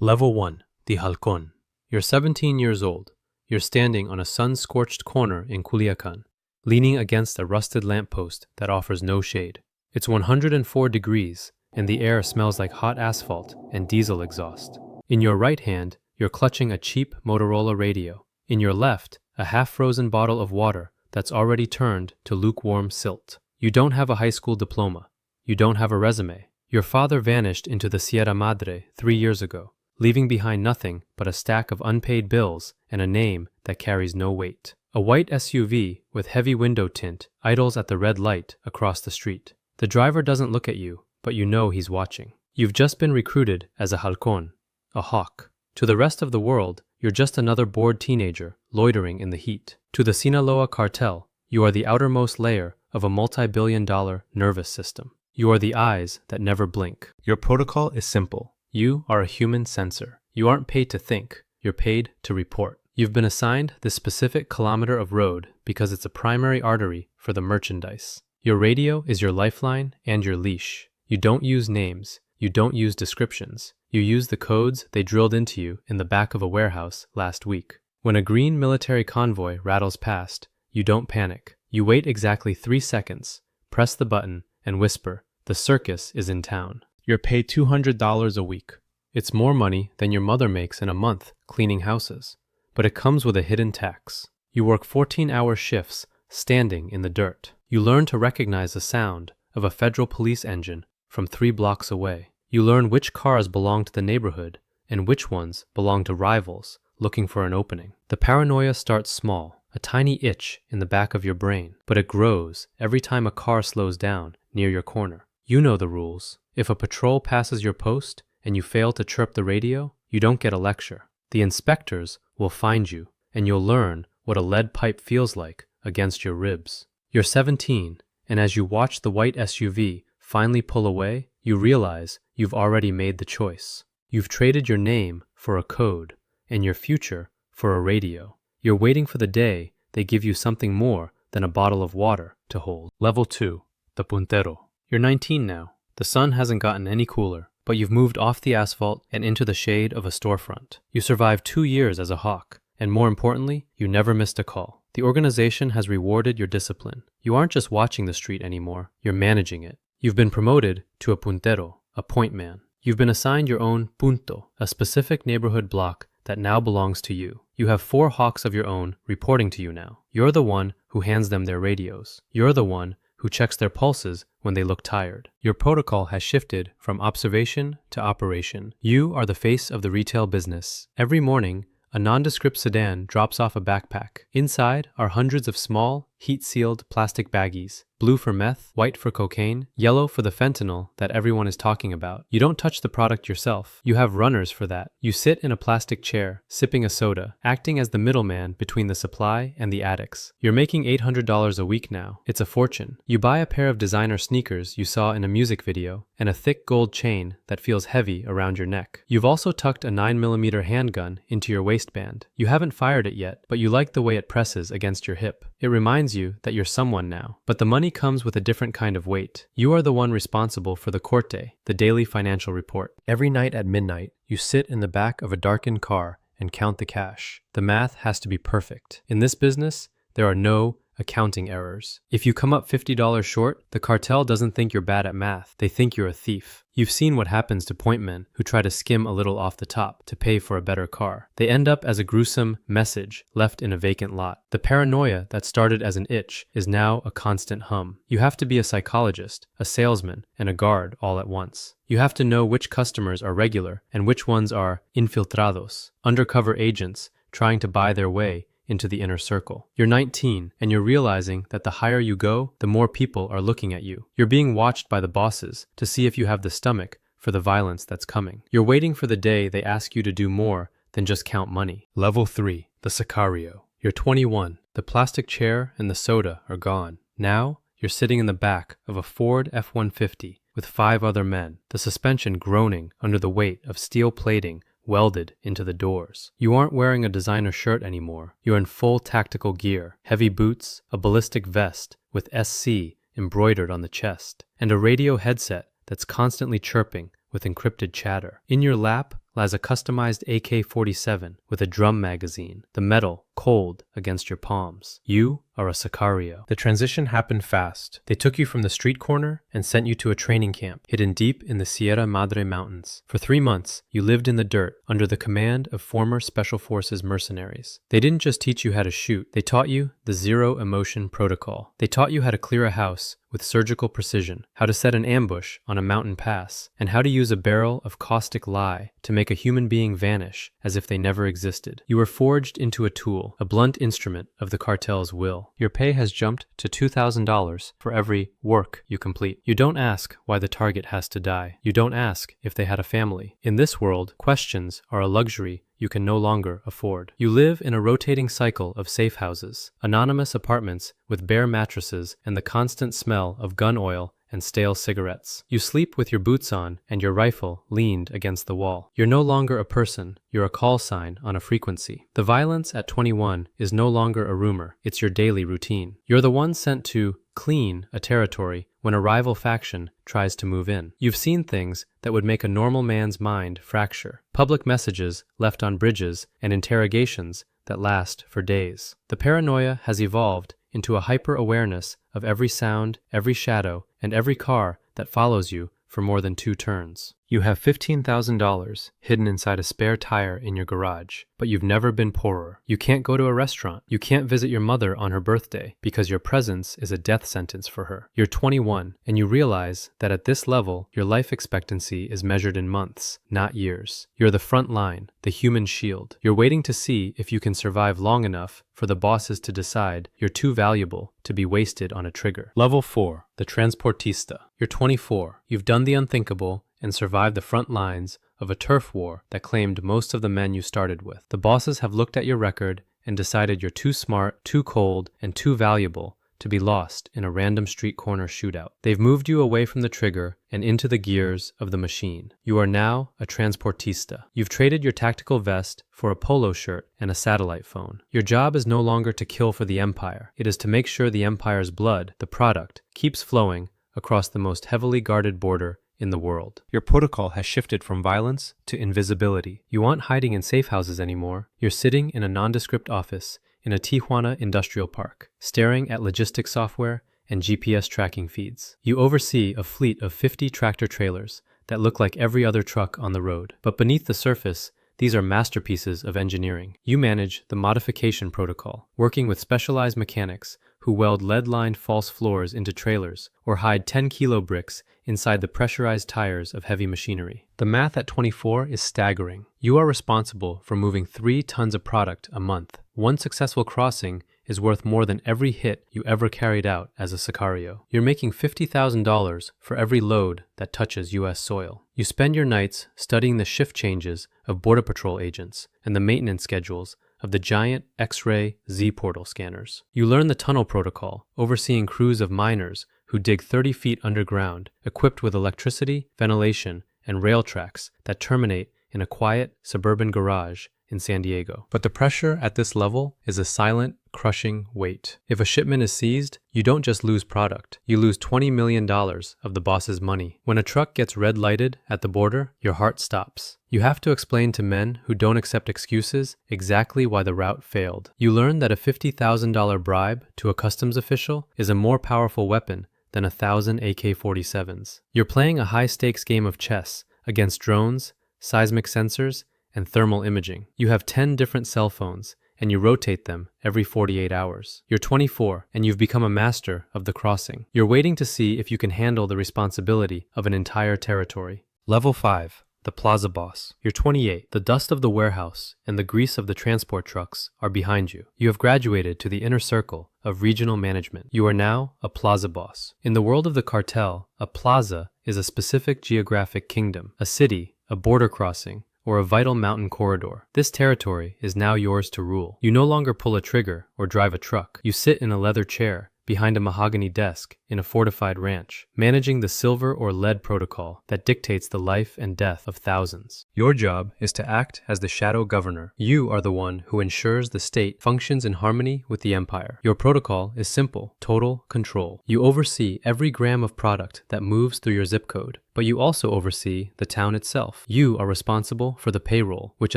Level 1. The Halcón. You're 17 years old. You're standing on a sun-scorched corner in Culiacan, leaning against a rusted lamppost that offers no shade. It's 104 degrees, and the air smells like hot asphalt and diesel exhaust. In your right hand, you're clutching a cheap Motorola radio. In your left, a half-frozen bottle of water that's already turned to lukewarm silt. You don't have a high school diploma. You don't have a resume. Your father vanished into the Sierra Madre 3 years ago, leaving behind nothing but a stack of unpaid bills and a name that carries no weight. A white SUV with heavy window tint idles at the red light across the street. The driver doesn't look at you, but you know he's watching. You've just been recruited as a halcón, a hawk. To the rest of the world, you're just another bored teenager loitering in the heat. To the Sinaloa Cartel, you are the outermost layer of a multi-billion-dollar nervous system. You are the eyes that never blink. Your protocol is simple. You are a human sensor. You aren't paid to think. You're paid to report. You've been assigned this specific kilometer of road because it's a primary artery for the merchandise. Your radio is your lifeline and your leash. You don't use names. You don't use descriptions. You use the codes they drilled into you in the back of a warehouse last week. When a green military convoy rattles past, you don't panic. You wait exactly 3 seconds, press the button, and whisper, "The circus is in town." You're paid $200 a week. It's more money than your mother makes in a month cleaning houses, but it comes with a hidden tax. You work 14-hour shifts, standing in the dirt. You learn to recognize the sound of a federal police engine from 3 blocks away. You learn which cars belong to the neighborhood and which ones belong to rivals looking for an opening. The paranoia starts small, a tiny itch in the back of your brain, but it grows every time a car slows down near your corner. You know the rules. If a patrol passes your post and you fail to chirp the radio, you don't get a lecture. The inspectors will find you, and you'll learn what a lead pipe feels like against your ribs. You're 17, and as you watch the white SUV finally pull away, you realize you've already made the choice. You've traded your name for a code, and your future for a radio. You're waiting for the day they give you something more than a bottle of water to hold. Level 2. The Puntero. You're 19 now. The sun hasn't gotten any cooler, but you've moved off the asphalt and into the shade of a storefront. You survived 2 years as a hawk, and more importantly, you never missed a call. The organization has rewarded your discipline. You aren't just watching the street anymore, you're managing it. You've been promoted to a puntero, a point man. You've been assigned your own punto, a specific neighborhood block that now belongs to you. You have 4 hawks of your own reporting to you now. You're the one who hands them their radios. You're the one who checks their pulses when they look tired. Your protocol has shifted from observation to operation. You are the face of the retail business. Every morning, a nondescript sedan drops off a backpack. Inside are hundreds of small, heat-sealed plastic baggies. Blue for meth, white for cocaine, yellow for the fentanyl that everyone is talking about. You don't touch the product yourself. You have runners for that. You sit in a plastic chair, sipping a soda, acting as the middleman between the supply and the addicts. You're making $800 a week now. It's a fortune. You buy a pair of designer sneakers you saw in a music video and a thick gold chain that feels heavy around your neck. You've also tucked a 9mm handgun into your waistband. You haven't fired it yet, but you like the way it presses against your hip. It reminds you that you're someone now. But the money comes with a different kind of weight. You are the one responsible for the corte, the daily financial report. Every night at midnight, you sit in the back of a darkened car and count the cash. The math has to be perfect. In this business, there are no accounting errors. If you come up $50 short, the cartel doesn't think you're bad at math. They think you're a thief. You've seen what happens to point men who try to skim a little off the top to pay for a better car. They end up as a gruesome message left in a vacant lot. The paranoia that started as an itch is now a constant hum. You have to be a psychologist, a salesman, and a guard all at once. You have to know which customers are regular and which ones are infiltrados, undercover agents trying to buy their way into the inner circle. You're 19, and you're realizing that the higher you go, the more people are looking at you. You're being watched by the bosses to see if you have the stomach for the violence that's coming. You're waiting for the day they ask you to do more than just count money. Level 3. The Sicario. You're 21. The plastic chair and the soda are gone. Now, you're sitting in the back of a Ford F-150 with 5 other men, the suspension groaning under the weight of steel plating welded into the doors. You aren't wearing a designer shirt anymore. You're in full tactical gear, heavy boots, a ballistic vest with SC embroidered on the chest, and a radio headset that's constantly chirping with encrypted chatter. In your lap, lies a customized AK-47 with a drum magazine, the metal cold against your palms. You are a Sicario. The transition happened fast. They took you from the street corner and sent you to a training camp hidden deep in the Sierra Madre Mountains. For 3 months, you lived in the dirt under the command of former Special Forces mercenaries. They didn't just teach you how to shoot, they taught you the zero emotion protocol. They taught you how to clear a house with surgical precision, how to set an ambush on a mountain pass, and how to use a barrel of caustic lie to make a human being vanish as if they never existed. You were forged into a tool, a blunt instrument of the cartel's will. Your pay has jumped to $2,000 for every work you complete. You don't ask why the target has to die. You don't ask if they had a family. In this world, questions are a luxury you can no longer afford. You live in a rotating cycle of safe houses, anonymous apartments with bare mattresses and the constant smell of gun oil and stale cigarettes. You sleep with your boots on and your rifle leaned against the wall. You're no longer a person, you're a call sign on a frequency. The violence at 21 is no longer a rumor, it's your daily routine. You're the one sent to clean a territory when a rival faction tries to move in. You've seen things that would make a normal man's mind fracture. Public messages left on bridges and interrogations that last for days. The paranoia has evolved into a hyper-awareness of every sound, every shadow, and every car that follows you for more than 2 turns. You have $15,000 hidden inside a spare tire in your garage, but you've never been poorer. You can't go to a restaurant. You can't visit your mother on her birthday because your presence is a death sentence for her. You're 21, and you realize that at this level, your life expectancy is measured in months, not years. You're the front line, the human shield. You're waiting to see if you can survive long enough for the bosses to decide you're too valuable to be wasted on a trigger. Level 4, the Transportista. You're 24. You've done the unthinkable and survived the front lines of a turf war that claimed most of the men you started with. The bosses have looked at your record and decided you're too smart, too cold, and too valuable to be lost in a random street corner shootout. They've moved you away from the trigger and into the gears of the machine. You are now a Transportista. You've traded your tactical vest for a polo shirt and a satellite phone. Your job is no longer to kill for the Empire. It is to make sure the Empire's blood, the product, keeps flowing across the most heavily guarded border in the world. Your protocol has shifted from violence to invisibility. You aren't hiding in safe houses anymore. You're sitting in a nondescript office in a Tijuana industrial park, staring at logistics software and GPS tracking feeds. You oversee a fleet of 50 tractor trailers that look like every other truck on the road. But beneath the surface, these are masterpieces of engineering. You manage the modification protocol, working with specialized mechanics who weld lead-lined false floors into trailers or hide 10-kilo bricks inside the pressurized tires of heavy machinery. The math at 24 is staggering. You are responsible for moving 3 tons of product a month. One successful crossing is worth more than every hit you ever carried out as a Sicario. You're making $50,000 for every load that touches U.S. soil. You spend your nights studying the shift changes of Border Patrol agents and the maintenance schedules of the giant X-ray Z-portal scanners. You learn the tunnel protocol, overseeing crews of miners who dig 30 feet underground, equipped with electricity, ventilation, and rail tracks that terminate in a quiet suburban garage in San Diego. But the pressure at this level is a silent, crushing weight. If a shipment is seized, you don't just lose product, you lose $20 million of the boss's money. When a truck gets red-lighted at the border, your heart stops. You have to explain to men who don't accept excuses exactly why the route failed. You learn that a $50,000 bribe to a customs official is a more powerful weapon than 1,000 AK-47s. You're playing a high-stakes game of chess against drones, seismic sensors, and thermal imaging. You have 10 different cell phones, and you rotate them every 48 hours. You're 24, and you've become a master of the crossing. You're waiting to see if you can handle the responsibility of an entire territory. Level 5. The Plaza Boss. You're 28. The dust of the warehouse and the grease of the transport trucks are behind you. You have graduated to the inner circle of regional management. You are now a Plaza Boss. In the world of the cartel, a plaza is a specific geographic kingdom, a city, a border crossing, or a vital mountain corridor. This territory is now yours to rule. You no longer pull a trigger or drive a truck. You sit in a leather chair behind a mahogany desk in a fortified ranch, managing the silver or lead protocol that dictates the life and death of thousands. Your job is to act as the shadow governor. You are the one who ensures the state functions in harmony with the empire. Your protocol is simple: total control. You oversee every gram of product that moves through your zip code, but you also oversee the town itself. You are responsible for the payroll, which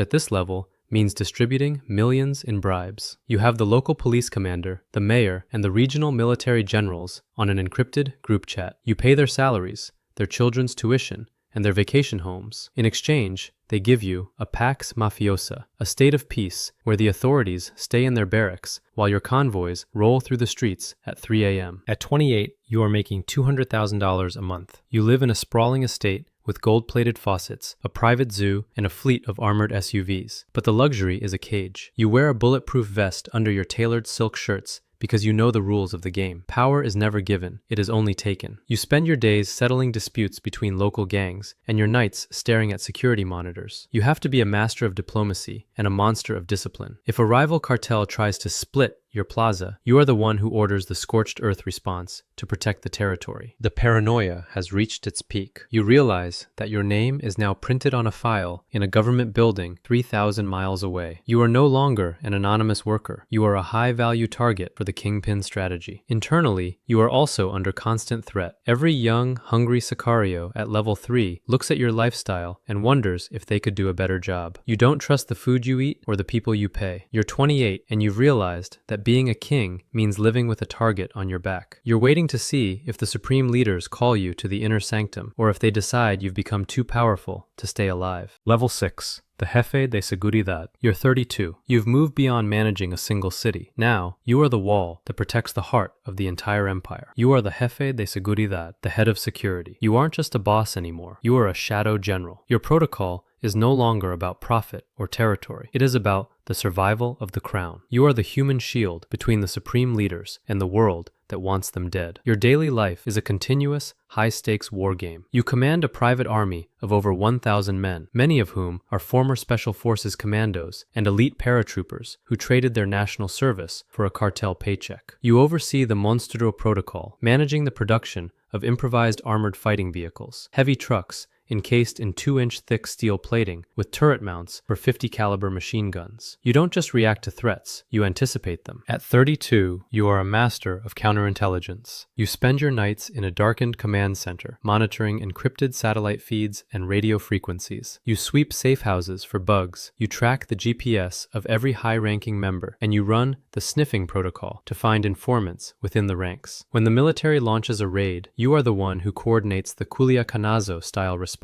at this level means distributing millions in bribes. You have the local police commander, the mayor, and the regional military generals on an encrypted group chat. You pay their salaries, their children's tuition, and their vacation homes. In exchange, they give you a pax mafiosa, a state of peace where the authorities stay in their barracks while your convoys roll through the streets at 3 a.m. At 28, you are making $200,000 a month. You live in a sprawling estate with gold-plated faucets, a private zoo, and a fleet of armored SUVs. But the luxury is a cage. You wear a bulletproof vest under your tailored silk shirts because you know the rules of the game. Power is never given, it is only taken. You spend your days settling disputes between local gangs and your nights staring at security monitors. You have to be a master of diplomacy and a monster of discipline. If a rival cartel tries to split your plaza, you are the one who orders the scorched earth response to protect the territory. The paranoia has reached its peak. You realize that your name is now printed on a file in a government building 3,000 miles away. You are no longer an anonymous worker. You are a high-value target for the kingpin strategy. Internally, you are also under constant threat. Every young, hungry Sicario at level 3 looks at your lifestyle and wonders if they could do a better job. You don't trust the food you eat or the people you pay. You're 28 and you've realized that being a king means living with a target on your back. You're waiting to see if the supreme leaders call you to the inner sanctum, or if they decide you've become too powerful to stay alive. Level 6. The Jefe de Seguridad. You're 32. You've moved beyond managing a single city. Now, you are the wall that protects the heart of the entire empire. You are the Jefe de Seguridad, the head of security. You aren't just a boss anymore. You are a shadow general. Your protocol is no longer about profit or territory. It is about the survival of the crown. You are the human shield between the supreme leaders and the world that wants them dead. Your daily life is a continuous, high-stakes war game. You command a private army of over 1,000 men, many of whom are former Special Forces commandos and elite paratroopers who traded their national service for a cartel paycheck. You oversee the Monstro Protocol, managing the production of improvised armored fighting vehicles, heavy trucks encased in 2-inch thick steel plating with turret mounts for 50 caliber machine guns. You don't just react to threats, you anticipate them. At 32, you are a master of counterintelligence. You spend your nights in a darkened command center, monitoring encrypted satellite feeds and radio frequencies. You sweep safe houses for bugs. You track the GPS of every high-ranking member, and you run the sniffing protocol to find informants within the ranks. When the military launches a raid, you are the one who coordinates the Culiacanazo-style response,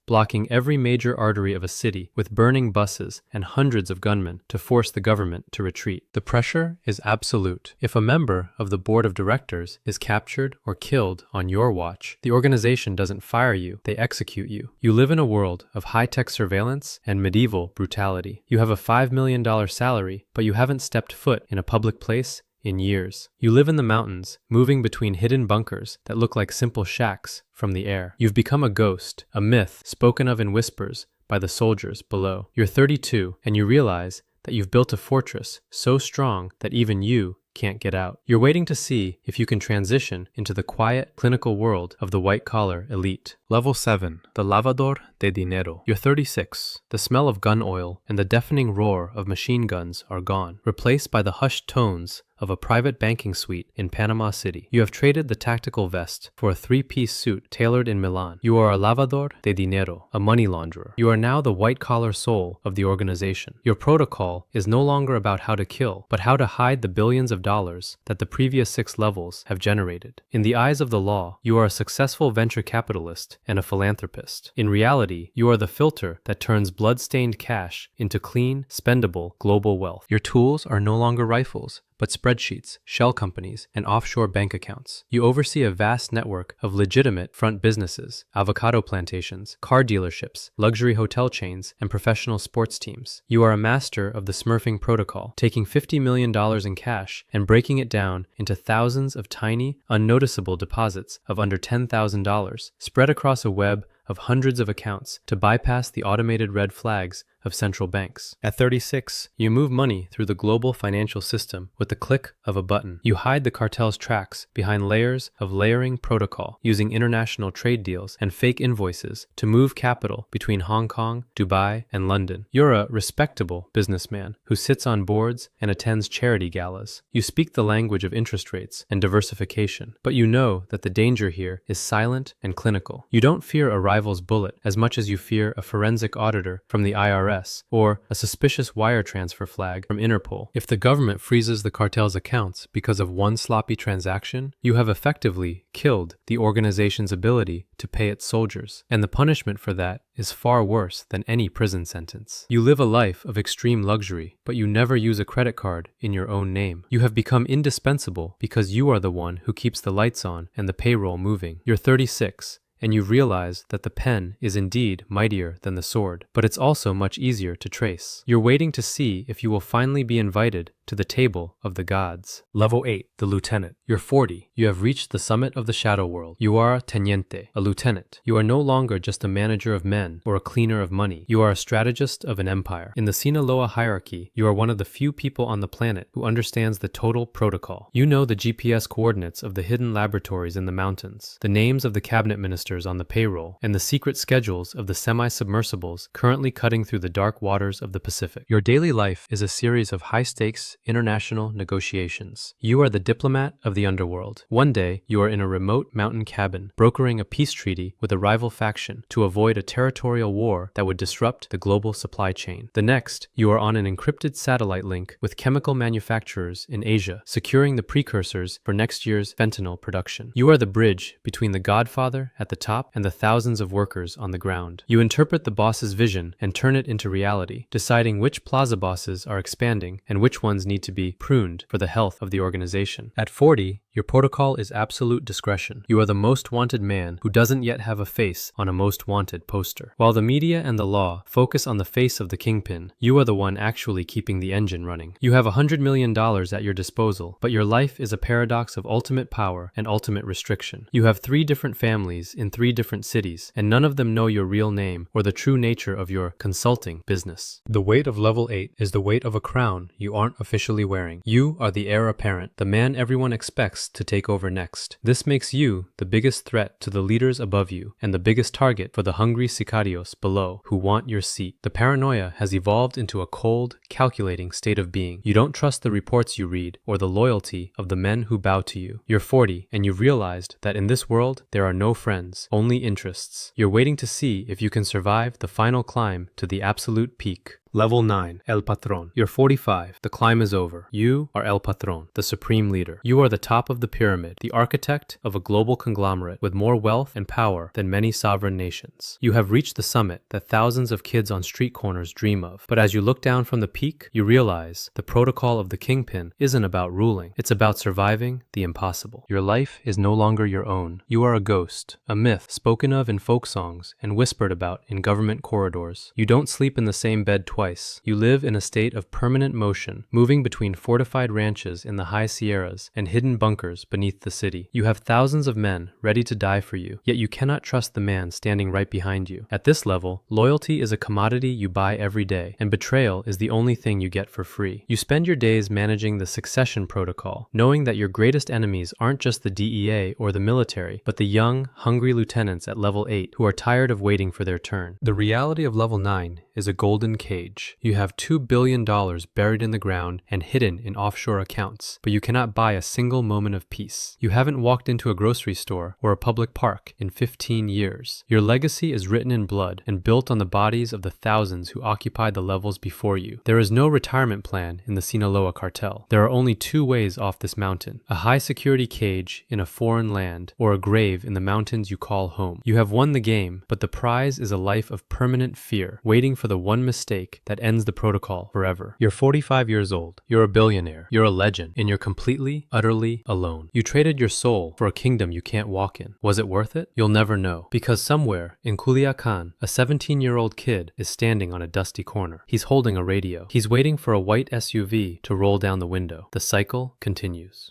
blocking every major artery of a city with burning buses and hundreds of gunmen to force the government to retreat. The pressure is absolute. If a member of the board of directors is captured or killed on your watch, the organization doesn't fire you, they execute you. You live in a world of high-tech surveillance and medieval brutality. You have a $5 million salary, but you haven't stepped foot in a public place in years. You live in the mountains, moving between hidden bunkers that look like simple shacks from the air. You've become a ghost, a myth spoken of in whispers by the soldiers below. You're 32, and you realize that you've built a fortress so strong that even you can't get out. You're waiting to see if you can transition into the quiet, clinical world of the white-collar elite. Level 7. The Lavador de Dinero. You're 36. The smell of gun oil and the deafening roar of machine guns are gone, replaced by the hushed tones of a private banking suite in Panama City. You have traded the tactical vest for a 3-piece suit tailored in Milan. You are a lavador de dinero, a money launderer. You are now the white-collar soul of the organization. Your protocol is no longer about how to kill, but how to hide the billions of dollars that the previous 6 levels have generated. In the eyes of the law, you are a successful venture capitalist and a philanthropist. In reality, you are the filter that turns blood-stained cash into clean, spendable global wealth. Your tools are no longer rifles, but spreadsheets, shell companies, and offshore bank accounts. You oversee a vast network of legitimate front businesses, avocado plantations, car dealerships, luxury hotel chains, and professional sports teams. You are a master of the smurfing protocol, taking $50 million in cash and breaking it down into thousands of tiny, unnoticeable deposits of under $10,000, spread across a web of hundreds of accounts to bypass the automated red flags of central banks. At 36, you move money through the global financial system with the click of a button. You hide the cartel's tracks behind layers of layering protocol, using international trade deals and fake invoices to move capital between Hong Kong, Dubai, and London. You're a respectable businessman who sits on boards and attends charity galas. You speak the language of interest rates and diversification, but you know that the danger here is silent and clinical. You don't fear a rival's bullet as much as you fear a forensic auditor from the IRS or a suspicious wire transfer flag from Interpol. If the government freezes the cartel's accounts because of one sloppy transaction, you have effectively killed the organization's ability to pay its soldiers, and the punishment for that is far worse than any prison sentence. You live a life of extreme luxury, but you never use a credit card in your own name. You have become indispensable because you are the one who keeps the lights on and the payroll moving. You're 36, and you realize that the pen is indeed mightier than the sword, but it's also much easier to trace. You're waiting to see if you will finally be invited to the table of the gods. Level 8, the lieutenant. You're 40. You have reached the summit of the shadow world. You are a teniente, a lieutenant. You are no longer just a manager of men or a cleaner of money. You are a strategist of an empire. In the Sinaloa hierarchy, you are one of the few people on the planet who understands the total protocol. You know the GPS coordinates of the hidden laboratories in the mountains, the names of the cabinet ministers on the payroll, and the secret schedules of the semi-submersibles currently cutting through the dark waters of the Pacific. Your daily life is a series of high-stakes international negotiations. You are the diplomat of the underworld. One day, you are in a remote mountain cabin, brokering a peace treaty with a rival faction to avoid a territorial war that would disrupt the global supply chain. The next, you are on an encrypted satellite link with chemical manufacturers in Asia, securing the precursors for next year's fentanyl production. You are the bridge between the godfather at the top and the thousands of workers on the ground. You interpret the boss's vision and turn it into reality, deciding which plaza bosses are expanding and which ones need to be pruned for the health of the organization. At 40, your protocol is absolute discretion. You are the most wanted man who doesn't yet have a face on a most wanted poster. While the media and the law focus on the face of the kingpin, you are the one actually keeping the engine running. You have $100 million at your disposal, but your life is a paradox of ultimate power and ultimate restriction. You have 3 different families in 3 different cities, and none of them know your real name or the true nature of your consulting business. The weight of level 8 is the weight of a crown you aren't officially wearing. You are the heir apparent, the man everyone expects to take over next. This makes you the biggest threat to the leaders above you and the biggest target for the hungry sicarios below who want your seat. The paranoia has evolved into a cold, calculating state of being. You don't trust the reports you read or the loyalty of the men who bow to you. You're 40 and you've realized that in this world there are no friends, only interests. You're waiting to see if you can survive the final climb to the absolute peak. Level 9, El Patron. You're 45. The climb is over. You are El Patron, the supreme leader. You are the top of the pyramid, the architect of a global conglomerate with more wealth and power than many sovereign nations. You have reached the summit that thousands of kids on street corners dream of. But as you look down from the peak, you realize the protocol of the kingpin isn't about ruling. It's about surviving the impossible. Your life is no longer your own. You are a ghost, a myth spoken of in folk songs and whispered about in government corridors. You don't sleep in the same bed twice. You live in a state of permanent motion, moving between fortified ranches in the high Sierras and hidden bunkers beneath the city. You have thousands of men ready to die for you, yet you cannot trust the man standing right behind you. At this level, loyalty is a commodity you buy every day, and betrayal is the only thing you get for free. You spend your days managing the succession protocol, knowing that your greatest enemies aren't just the DEA or the military, but the young, hungry lieutenants at level 8 who are tired of waiting for their turn. The reality of level 9 is a golden cage. You have $2 billion buried in the ground and hidden in offshore accounts, but you cannot buy a single moment of peace. You haven't walked into a grocery store or a public park in 15 years. Your legacy is written in blood and built on the bodies of the thousands who occupied the levels before you. There is no retirement plan in the Sinaloa cartel. There are only 2 ways off this mountain: a high security cage in a foreign land or a grave in the mountains you call home. You have won the game, but the prize is a life of permanent fear, waiting for the one mistake that ends the protocol forever. You're 45 years old. You're a billionaire. You're a legend. And you're completely, utterly alone. You traded your soul for a kingdom you can't walk in. Was it worth it? You'll never know. Because somewhere in Culiacan, a 17-year-old kid is standing on a dusty corner. He's holding a radio. He's waiting for a white SUV to roll down the window. The cycle continues.